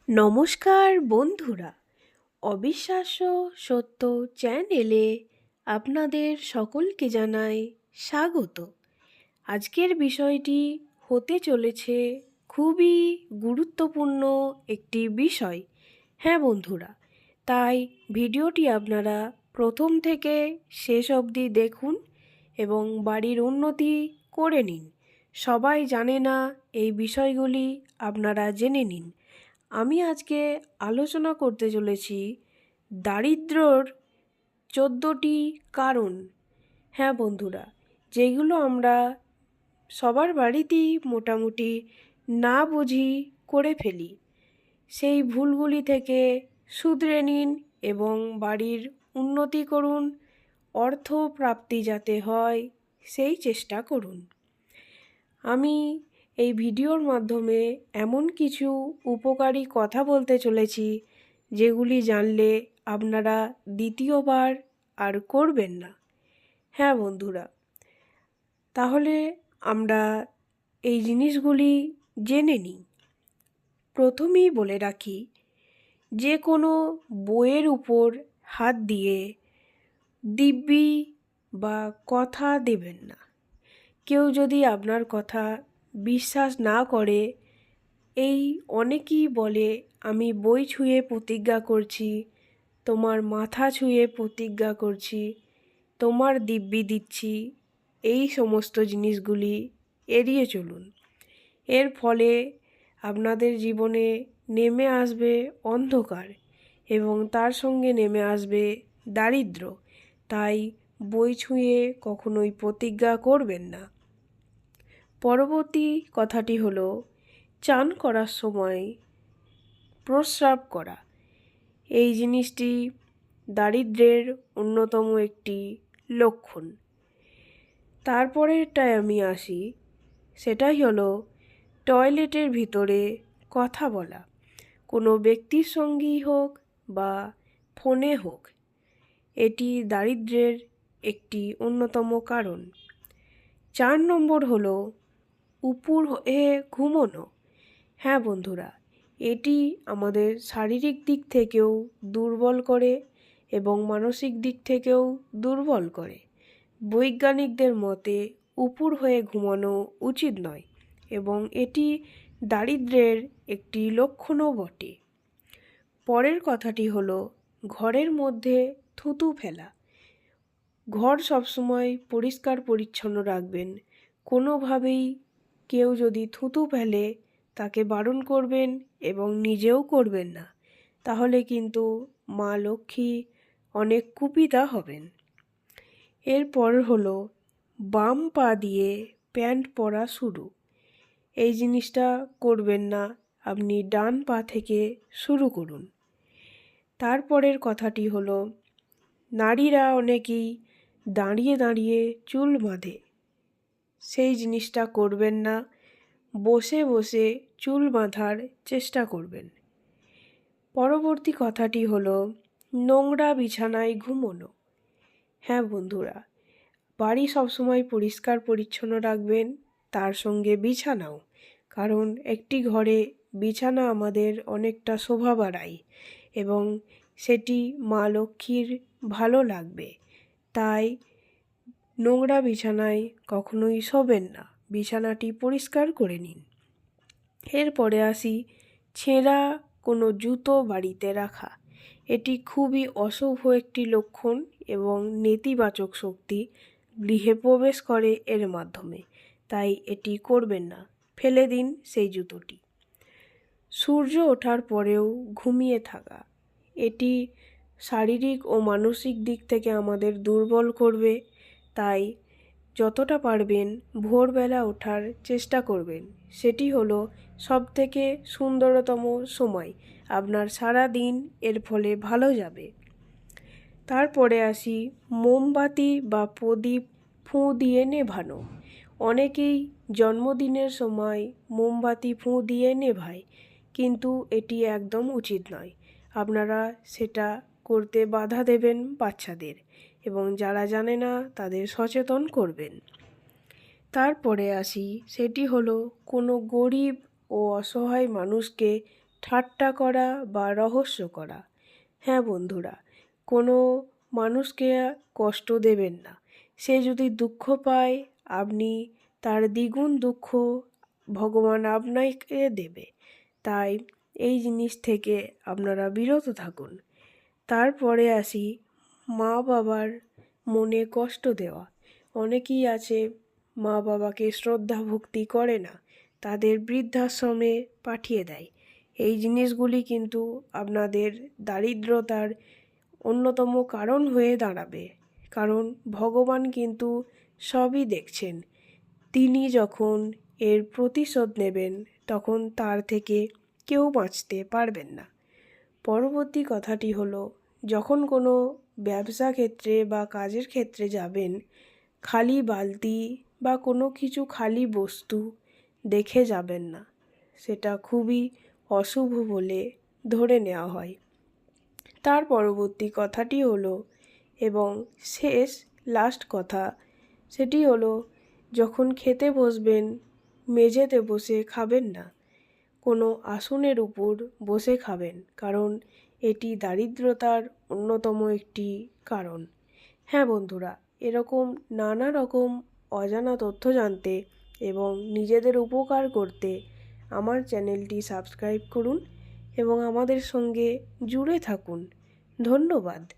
নমস্কার বন্ধুরা, অবিশ্বাস্য সত্য চ্যানেলে আপনাদের সকলকে জানাই স্বাগত। আজকের বিষয়টি হতে চলেছে খুবই গুরুত্বপূর্ণ একটি বিষয়। হ্যাঁ বন্ধুরা, তাই ভিডিওটি আপনারা প্রথম থেকে শেষ অবধি দেখুন এবং বাড়ির উন্নতি করে নিন। সবাই জানে না এই বিষয়গুলি, আপনারা জেনে নিন। আমি আজকে আলোচনা করতে চলেছি দারিদ্র্যর 14টি কারণ। হ্যাঁ বন্ধুরা, যেগুলো আমরা সবার বাড়িতেই মোটামুটি না বুঝি করে ফেলি। সেই ভুলগুলি থেকে শুধরে নিন এবং বাড়ির উন্নতি করুন, অর্থ প্রাপ্তি যাতে হয় সেই চেষ্টা করুন। আমি এই ভিডিওর মাধ্যমে এমন কিছু উপকারী কথা বলতে চলেছি যেগুলি জানলে আপনারা দ্বিতীয়বার আর করবেন না। হ্যাঁ বন্ধুরা, তাহলে আমরা এই জিনিসগুলি জেনে নিই। প্রথমেই বলে রাখি, যে কোনো বইয়ের উপর হাত দিয়ে দিব্যি বা কথা দেবেন না। কেউ যদি আপনার কথা বিশ্বাস না করে, এই অনেকেই বলে আমি বই ছুঁয়ে প্রতিজ্ঞা করছি, তোমার মাথা ছুঁয়ে প্রতিজ্ঞা করছি, তোমার দিব্যি দিচ্ছি, এই সমস্ত জিনিসগুলি এড়িয়ে চলুন। এর ফলে আপনাদের জীবনে নেমে আসবে অন্ধকার এবং তার সঙ্গে নেমে আসবে দারিদ্র্য। তাই বই ছুঁয়ে কখনোই প্রতিজ্ঞা করবেন না। পরবর্তী কথাটি হলো চান করার সময় প্রস্রাব করা। এই জিনিসটি দারিদ্র্যের অন্যতম একটি লক্ষণ। তারপরেরটায় আমি আসি, সেটাই হলো টয়লেটের ভিতরে কথা বলা, কোনো ব্যক্তির সঙ্গেই হোক বা ফোনে হোক। এটি দারিদ্র্যের একটি অন্যতম কারণ। 4 নম্বর হলো উপুর হয়ে ঘুমোনো। হ্যাঁ বন্ধুরা, এটি আমাদের শারীরিক দিক থেকেও দুর্বল করে এবং মানসিক দিক থেকেও দুর্বল করে। বৈজ্ঞানিকদের মতে উপুর হয়ে ঘুমানো উচিত নয় এবং এটি দারিদ্র্যের একটি লক্ষণও বটে। পরের কথাটি হলো ঘরের মধ্যে থুতু ফেলা। ঘর সবসময় পরিষ্কার পরিচ্ছন্ন রাখবেন। কোনোভাবেই কেউ যদি থুতু ফেলে তাকে বারণ করবেন এবং নিজেও করবেন না, তাহলে কিন্তু মা লক্ষ্মী অনেক কুপিতা হবেন। এরপর হলো বাম পা দিয়ে প্যান্ট পরা শুরু। এই জিনিসটা করবেন না, আপনি ডান পা থেকে শুরু করুন। তারপরের কথাটি হলো নারীরা অনেকেই দাঁড়িয়ে দাঁড়িয়ে চুল বাঁধে। সেই জিনিসটা করবেন না, বসে বসে চুল বাঁধার চেষ্টা করবেন। পরবর্তী কথাটি হলো নোংরা বিছানায় ঘুমোনো। হ্যাঁ বন্ধুরা, বাড়ি সবসময় পরিষ্কার পরিচ্ছন্ন রাখবেন, তার সঙ্গে বিছানাও। কারণ একটি ঘরে বিছানা আমাদের অনেকটা শোভা বাড়ায় এবং সেটি মা লক্ষ্মীর ভালো লাগবে। তাই নোংরা বিছানায় কখনোই শোবেন না, বিছানাটি পরিষ্কার করে নিন। এরপরে আসি ছেঁড়া কোনো জুতো বাড়িতে রাখা। এটি খুবই অশুভ একটি লক্ষণ এবং নেতিবাচক শক্তি গৃহে প্রবেশ করে এর মাধ্যমে। তাই এটি করবেন না, ফেলে দিন সেই জুতোটি। সূর্য ওঠার পরেও ঘুমিয়ে থাকা, এটি শারীরিক ও মানসিক দিক থেকে আমাদের দুর্বল করবে। তাই যতটা পারবেন ভোরবেলা ওঠার চেষ্টা করবেন। সেটি হলো সবথেকে সুন্দরতম সময়, আপনার সারা দিন এর ফলে ভালো যাবে। তারপরে আসি মোমবাতি বা প্রদীপ ফুঁ দিয়ে নেভানো। অনেকেই জন্মদিনের সময় মোমবাতি ফুঁ দিয়ে নেভায়, কিন্তু এটি একদম উচিত নয়। আপনারা সেটা করতে বাধা দেবেন বাচ্চাদের এবং যারা জানে না তাদের সচেতন করবেন। তারপরে আসি, সেটি হলো কোনো গরিব ও অসহায় মানুষকে ঠাট্টা করা বা রহস্য করা। হ্যাঁ বন্ধুরা, কোনো মানুষকে কষ্ট দেবেন না। সে যদি দুঃখ পায়, আপনি তার দ্বিগুণ দুঃখ ভগবান আপনাকে দেবে। তাই এই জিনিস থেকে আপনারা বিরত থাকুন। তারপরে আসি মা বাবার মনে কষ্ট দেওয়া। অনেকেই আছে মা বাবাকে শ্রদ্ধা ভক্তি করে না, তাদের বৃদ্ধাশ্রমে পাঠিয়ে দেয়। এই জিনিসগুলি কিন্তু আপনাদের দারিদ্রতার অন্যতম কারণ হয়ে দাঁড়াবে। কারণ ভগবান কিন্তু সবই দেখছেন। তিনি যখন এর প্রতিশোধ নেবেন, তখন তার থেকে কেউ বাঁচতে পারবেন না। পরবর্তী কথাটি হলো, যখন কোনো ব্যবসা ক্ষেত্রে বা কাজের ক্ষেত্রে যাবেন, খালি বালতি বা কোনো কিছু খালি বস্তু দেখে যাবেন না। সেটা খুবই অশুভ বলে ধরে নেওয়া হয়। তার পরবর্তী কথাটি হলো, এবং লাস্ট কথা, সেটি হলো যখন খেতে বসবেন, মেঝেতে বসে খাবেন না, কোনো আসনের উপর বসে খাবেন, কারণ এটি দারিদ্রতার অন্যতম একটি কারণ। হ্যাঁ বন্ধুরা, এরকম নানা রকম অজানা তথ্য জানতে এবং নিজেদের উপকার করতে আমার চ্যানেলটি সাবস্ক্রাইব করুন এবং আমাদের সঙ্গে জুড়ে থাকুন। ধন্যবাদ।